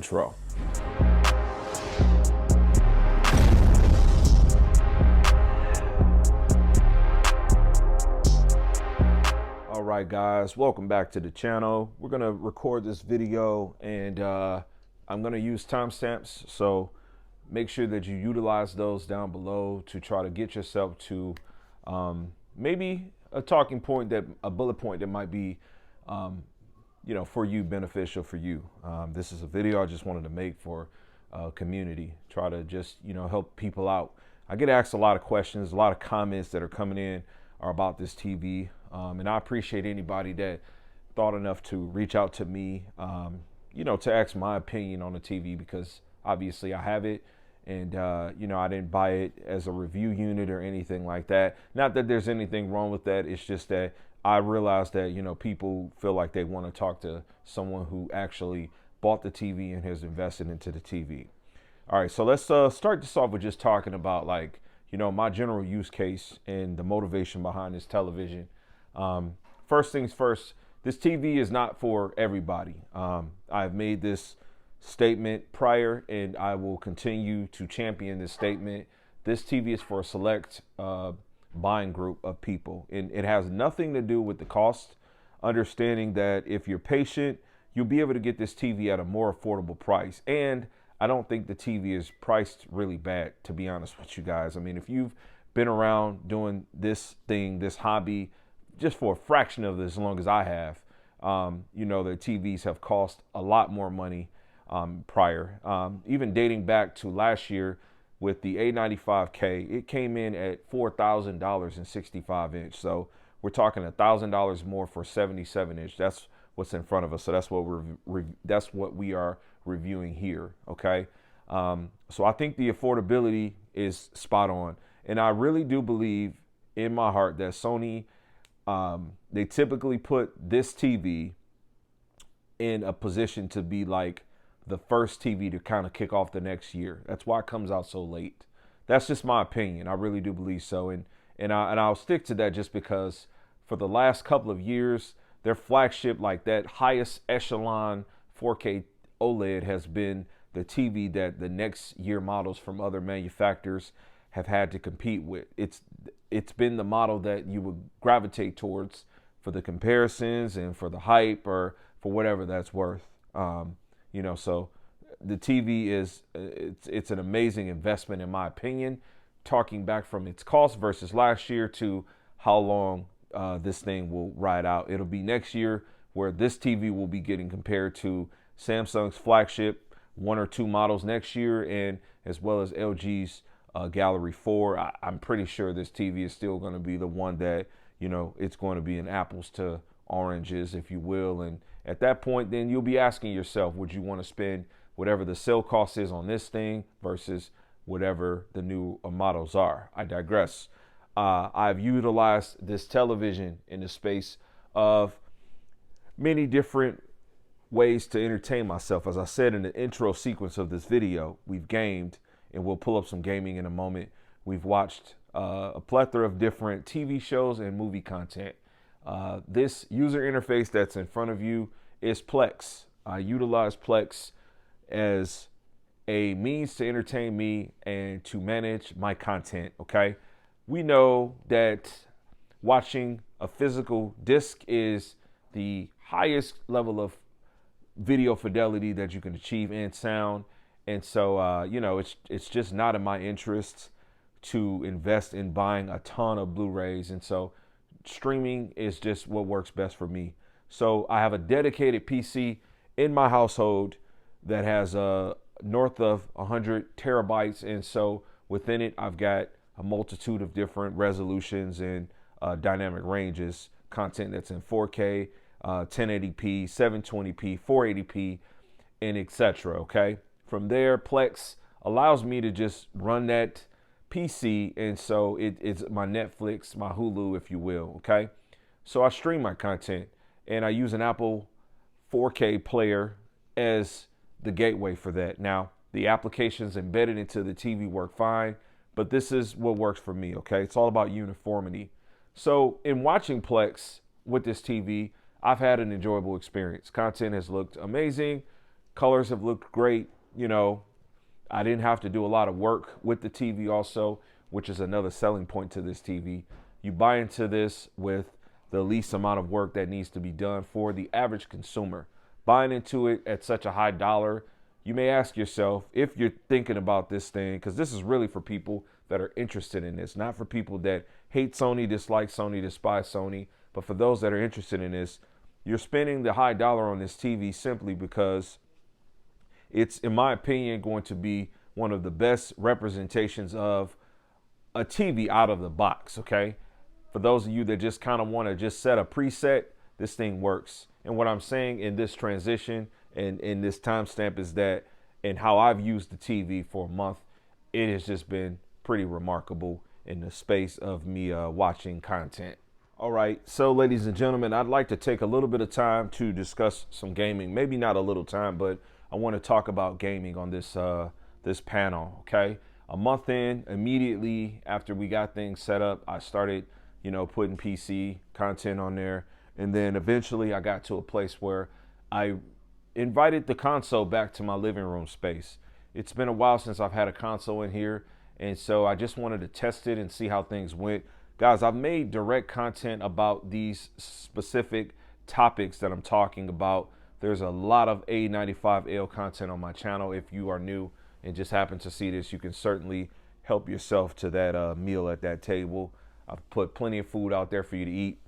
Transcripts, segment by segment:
Intro. All right, guys, welcome back to the channel. We're gonna record this video, and I'm gonna use timestamps, so make sure that you utilize those down below to try to get yourself to maybe a talking point, a bullet point that might be for you, beneficial for you. This is a video I just wanted to make for community, try to just help people out. I get asked a lot of questions, a lot of comments that are coming in are about this TV, and I appreciate anybody that thought enough to reach out to me, to ask my opinion on the TV, because obviously I have it, and I didn't buy it as a review unit or anything like that. Not that there's anything wrong with that. It's just that I realized that people feel like they want to talk to someone who actually bought the TV and has invested into the TV. All right, so let's start this off with just talking about my general use case and the motivation behind this television. First things first, this TV is not for everybody. I've made this statement prior, and I will continue to champion this statement. This TV is for a select buying group of people, and it has nothing to do with the cost. Understanding that if you're patient, you'll be able to get this TV at a more affordable price. And I don't think the TV is priced really bad, to be honest with you guys. I mean, if you've been around doing this thing, this hobby, just for a fraction of as long as I have, the TVs have cost a lot more money prior. Even dating back to last year with the A95K, it came in at $4,000 and 65 inch. So we're talking $1,000 more for 77 inch. That's what's in front of us. So that's what we are reviewing here. Okay. So I think the affordability is spot on. And I really do believe in my heart that Sony, they typically put this TV in a position to be like the first TV to kind of kick off the next year. That's why it comes out so late. That's just my opinion. I really do believe so. And I'll stick to that just because for the last couple of years, their flagship, like that highest echelon 4K OLED, has been the TV that the next year models from other manufacturers have had to compete with. It's been the model that you would gravitate towards for the comparisons and for the hype or for whatever that's worth. So the TV it's an amazing investment in my opinion. Talking back from its cost versus last year to how long this thing will ride out. It'll be next year where this TV will be getting compared to Samsung's flagship 1 or 2 models next year, and as well as LG's Gallery 4. I'm pretty sure this TV is still going to be the one that, it's going to be an apples to oranges, if you will. And at that point, then you'll be asking yourself, would you want to spend whatever the sale cost is on this thing versus whatever the new models are? I digress. I've utilized this television in the space of many different ways to entertain myself. As I said in the intro sequence of this video, we've gamed, and we'll pull up some gaming in a moment. We've watched a plethora of different TV shows and movie content. This user interface that's in front of you is Plex. I utilize Plex as a means to entertain me and to manage my content, okay? We know that watching a physical disc is the highest level of video fidelity that you can achieve, and sound. And so, it's just not in my interests to invest in buying a ton of Blu-rays. And so streaming is just what works best for me. So I have a dedicated PC in my household that has north of 100 terabytes. And so within it, I've got a multitude of different resolutions and dynamic ranges, content that's in 4K, 1080p, 720p, 480p, and etc. Okay. From there, Plex allows me to just run that PC, and so it's my Netflix, my Hulu, if you will. Okay. So I stream my content, and I use an Apple 4K player as the gateway for that. Now, the applications embedded into the TV work fine, but this is what works for me, okay? It's all about uniformity. So in watching Plex with this TV, I've had an enjoyable experience. Content has looked amazing. Colors have looked great. I didn't have to do a lot of work with the TV also, which is another selling point to this TV. You buy into this with the least amount of work that needs to be done for the average consumer. Buying into it at such a high dollar, you may ask yourself, if you're thinking about this thing, because this is really for people that are interested in this, not for people that hate Sony, dislike Sony, despise Sony, but for those that are interested in this, you're spending the high dollar on this TV simply because it's, in my opinion, going to be one of the best representations of a TV out of the box, okay? For those of you that just kind of want to just set a preset, this thing works. And what I'm saying in this transition and in this timestamp is that, and how I've used the TV for a month, it has just been pretty remarkable in the space of me watching content. All right, so ladies and gentlemen, I'd like to take a little bit of time to discuss some gaming. Maybe not a little time, but I want to talk about gaming on this this panel, okay? A month in, immediately after we got things set up, I started, putting PC content on there. And then eventually I got to a place where I invited the console back to my living room space. It's been a while since I've had a console in here, and so I just wanted to test it and see how things went. Guys, I've made direct content about these specific topics that I'm talking about. There's a lot of A95L content on my channel. If you are new and just happen to see this, you can certainly help yourself to that meal at that table. I've put plenty of food out there for you to eat.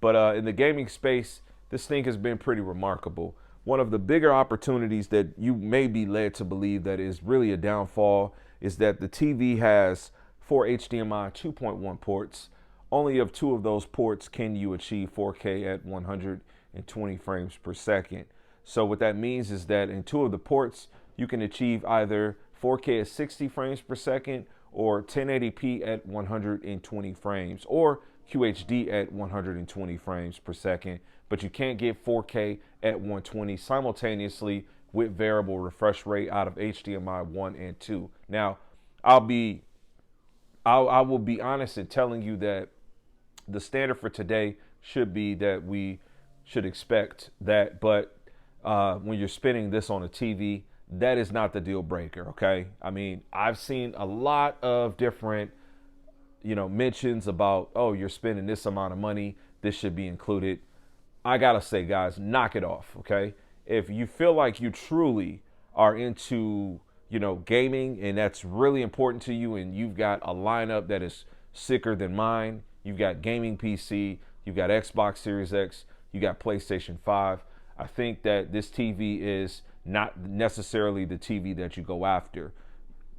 But in the gaming space, this thing has been pretty remarkable. One of the bigger opportunities that you may be led to believe that is really a downfall is that the TV has 4 HDMI 2.1 ports. Only of 2 of those ports can you achieve 4K at 120 frames per second. So what that means is that in 2 of the ports, you can achieve either 4K at 60 frames per second or 1080p at 120 frames, or QHD at 120 frames per second, but you can't get 4K at 120 simultaneously with variable refresh rate out of HDMI 1 and 2. Now, I will be honest in telling you that the standard for today should be that we should expect that, but when you're spinning this on a TV, that is not the deal breaker, okay? I mean, I've seen a lot of different mentions about, oh, you're spending this amount of money, this should be included. I gotta say, guys, knock it off, okay? If you feel like you truly are into, gaming, and that's really important to you, and you've got a lineup that is sicker than mine, you've got gaming PC, you've got Xbox Series X, you got PlayStation 5, I think that this TV is not necessarily the TV that you go after.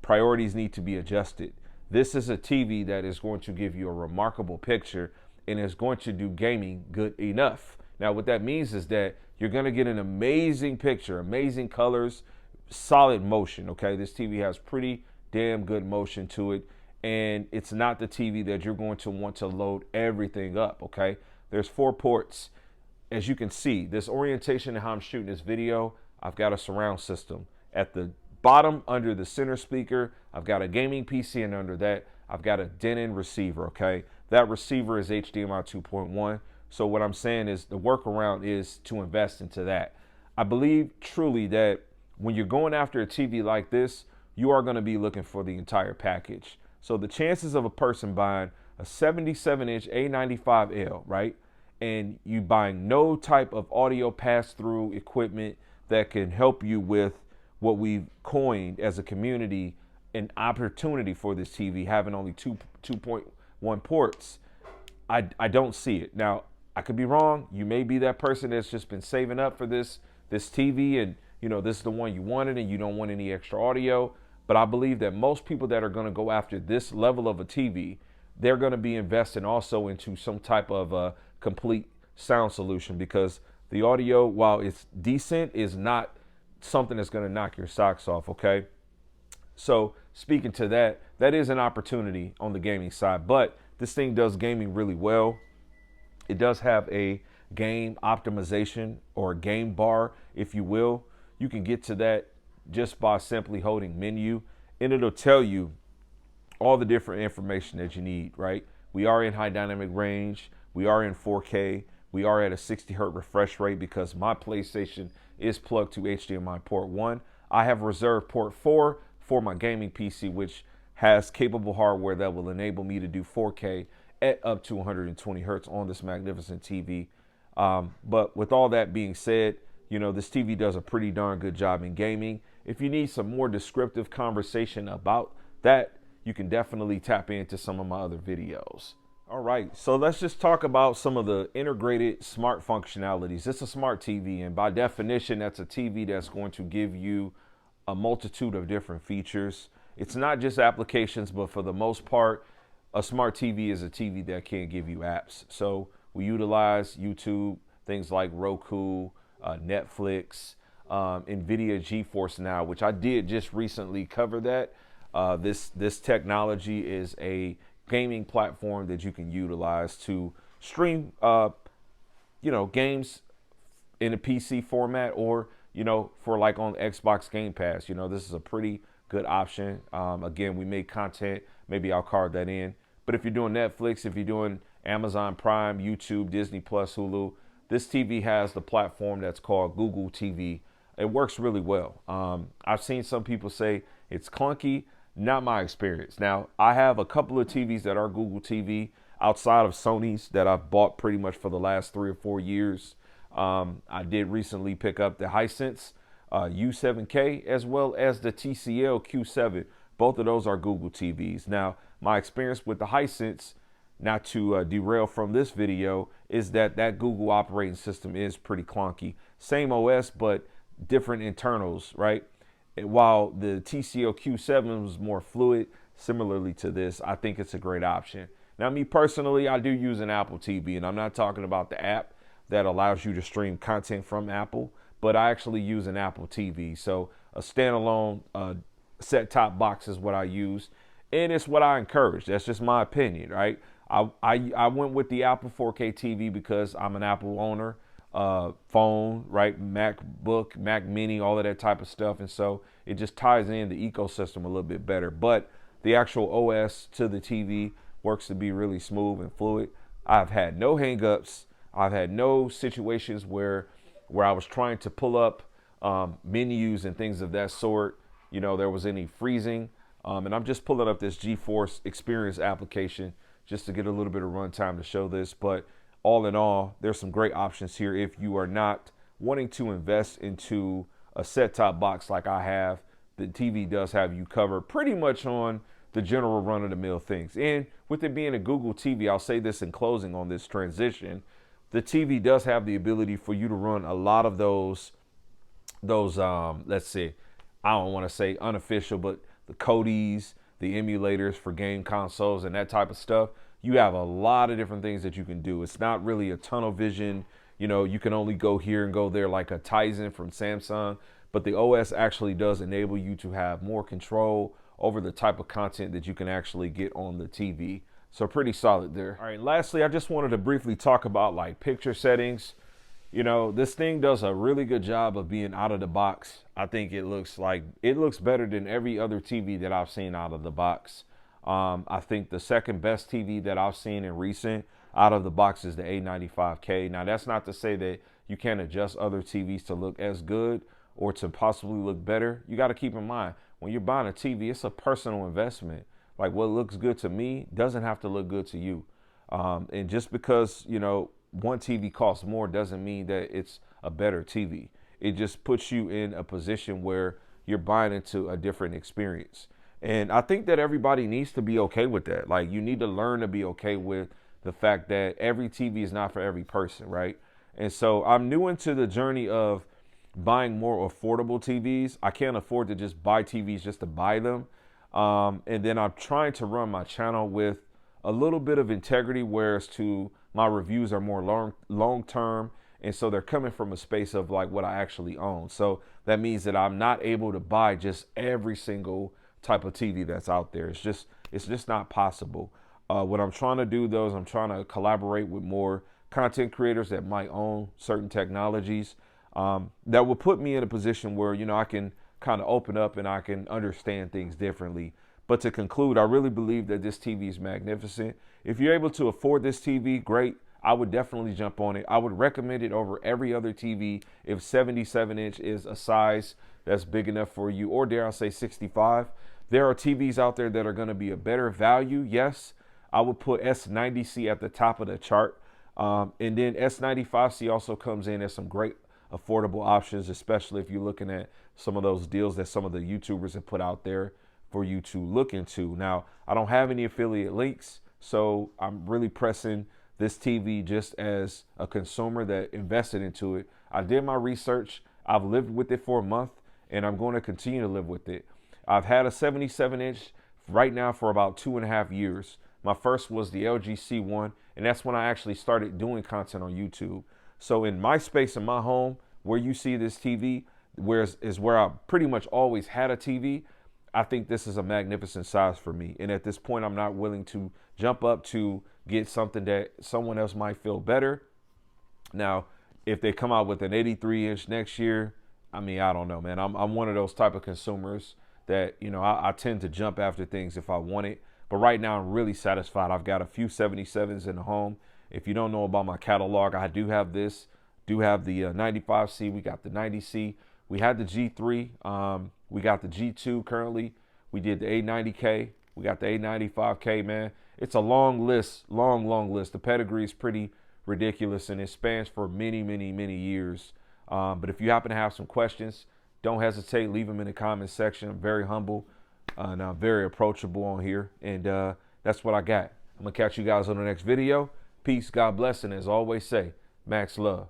Priorities need to be adjusted. This is a TV that is going to give you a remarkable picture and is going to do gaming good enough. Now, what that means is that you're going to get an amazing picture, amazing colors, solid motion, okay? This TV has pretty damn good motion to it, and it's not the TV that you're going to want to load everything up, okay? There's 4 ports. As you can see, this orientation and how I'm shooting this video, I've got a surround system. At the bottom, under the center speaker, I've got a gaming PC, and under that, I've got a Denon receiver, okay? That receiver is HDMI 2.1. So what I'm saying is the workaround is to invest into that. I believe truly that when you're going after a TV like this, you are going to be looking for the entire package. So the chances of a person buying a 77-inch A95L, right, and you buying no type of audio pass-through equipment that can help you with what we've coined as a community an opportunity for this TV, having only 2.1 ports, I don't see it. Now, I could be wrong. You may be that person that's just been saving up for this TV, and this is the one you wanted and you don't want any extra audio. But I believe that most people that are going to go after this level of a TV, they're going to be investing also into some type of a complete sound solution, because the audio, while it's decent, is not something that's going to knock your socks off, okay? So speaking to that, that is an opportunity on the gaming side, but this thing does gaming really well. It does have a game optimization, or a game bar, if you will. You can get to that just by simply holding menu, and it'll tell you all the different information that you need, right? We are in high dynamic range. We are in 4K. We are at a 60 hertz refresh rate because my PlayStation is plugged to HDMI port 1. I have reserved port 4 for my gaming PC, which has capable hardware that will enable me to do 4K at up to 120 hertz on this magnificent TV. But with all that being said, this TV does a pretty darn good job in gaming. If you need some more descriptive conversation about that, you can definitely tap into some of my other videos. All right, so let's just talk about some of the integrated smart functionalities. It's a smart TV, and by definition, that's a TV that's going to give you a multitude of different features. It's not just applications, but for the most part, a smart TV is a TV that can give you apps. So we utilize YouTube, things like Roku, Netflix, NVIDIA GeForce Now, which I did just recently cover that. This technology is a gaming platform that you can utilize to stream, games in a PC format, or, for like on Xbox Game Pass. This is a pretty good option. Again, we make content. Maybe I'll carve that in. But if you're doing Netflix, if you're doing Amazon Prime, YouTube, Disney Plus, Hulu, this TV has the platform that's called Google TV. It works really well. I've seen some people say it's clunky. Not my experience. Now, I have a couple of TVs that are Google TV outside of Sony's that I've bought pretty much for the last 3 or 4 years. I did recently pick up the Hisense U7K as well as the TCL Q7. Both of those are Google TVs. Now, my experience with the Hisense, not to derail from this video, is that Google operating system is pretty clunky. Same OS, but different internals, right? While the TCL Q7 was more fluid, similarly to this, I think it's a great option. Now, me personally, I do use an Apple TV, and I'm not talking about the app that allows you to stream content from Apple, but I actually use an Apple TV. So a standalone set-top box is what I use, and it's what I encourage. That's just my opinion, right? I went with the Apple 4K TV because I'm an Apple owner. Phone, right? MacBook, Mac Mini, all of that type of stuff. And so it just ties in the ecosystem a little bit better. But the actual OS to the TV works to be really smooth and fluid. I've had no hangups. I've had no situations where I was trying to pull up menus and things of that sort. There was any freezing. And I'm just pulling up this GeForce Experience application just to get a little bit of runtime to show this. But all in all, there's some great options here if you are not wanting to invest into a set-top box like I have. The TV does have you covered pretty much on the general run-of-the-mill things. And with it being a Google TV, I'll say this in closing on this transition, the TV does have the ability for you to run a lot of those let's see, I don't want to say unofficial, but the Codes, the emulators for game consoles and that type of stuff. You have a lot of different things that you can do. It's not really a tunnel vision. You can only go here and go there like a Tizen from Samsung, but the OS actually does enable you to have more control over the type of content that you can actually get on the TV. So pretty solid there. All right, lastly, I just wanted to briefly talk about like picture settings. This thing does a really good job of being out of the box. I think it looks better than every other TV that I've seen out of the box. I think the second best TV that I've seen in recent out of the box is the A95K. Now, that's not to say that you can't adjust other TVs to look as good or to possibly look better. You got to keep in mind, when you're buying a TV, it's a personal investment. Like what looks good to me doesn't have to look good to you. And just because, one TV costs more doesn't mean that it's a better TV. It just puts you in a position where you're buying into a different experience. And I think that everybody needs to be okay with that. Like you need to learn to be okay with the fact that every TV is not for every person, right? And so I'm new into the journey of buying more affordable TVs. I can't afford to just buy TVs just to buy them. And then I'm trying to run my channel with a little bit of integrity, whereas to my reviews are more long term. And so they're coming from a space of like what I actually own. So that means that I'm not able to buy just every single type of TV that's out there. It's just not possible. What I'm trying to do though is I'm trying to collaborate with more content creators that might own certain technologies that will put me in a position where, I can kind of open up and I can understand things differently. But to conclude, I really believe that this TV is magnificent. If you're able to afford this TV, great. I would definitely jump on it. I would recommend it over every other TV if 77-inch is a size that's big enough for you, or dare I say 65. There are TVs out there that are going to be a better value. Yes, I would put S90C at the top of the chart. And then S95C also comes in as some great affordable options, especially if you're looking at some of those deals that some of the YouTubers have put out there for you to look into. Now, I don't have any affiliate links, so I'm really pressing this TV just as a consumer that invested into it. I did my research. I've lived with it for a month, and I'm going to continue to live with it. I've had a 77-inch right now for about 2.5 years. My first was the LG C1, and that's when I actually started doing content on YouTube. So in my space in my home, where you see this TV, where I pretty much always had a TV, I think this is a magnificent size for me. And at this point, I'm not willing to jump up to get something that someone else might feel better. Now, if they come out with an 83-inch next year, I mean, I don't know, man. I'm one of those type of consumers that, you know, I tend to jump after things if I want it. But right now, I'm really satisfied. I've got a few 77s in the home. If you don't know about my catalog, I do have this. Do have the 95C. We got the 90C. We had the G3. We got the G2 currently. We did the A90K. We got the A95K, man. It's a long list, long list. The pedigree is pretty ridiculous, and it spans for many, many, many years. But if you happen to have some questions, don't hesitate. Leave them in the comment section. I'm very humble and I'm very approachable on here. And that's what I got. I'm going to catch you guys on the next video. Peace, God bless, and as always say, Max love.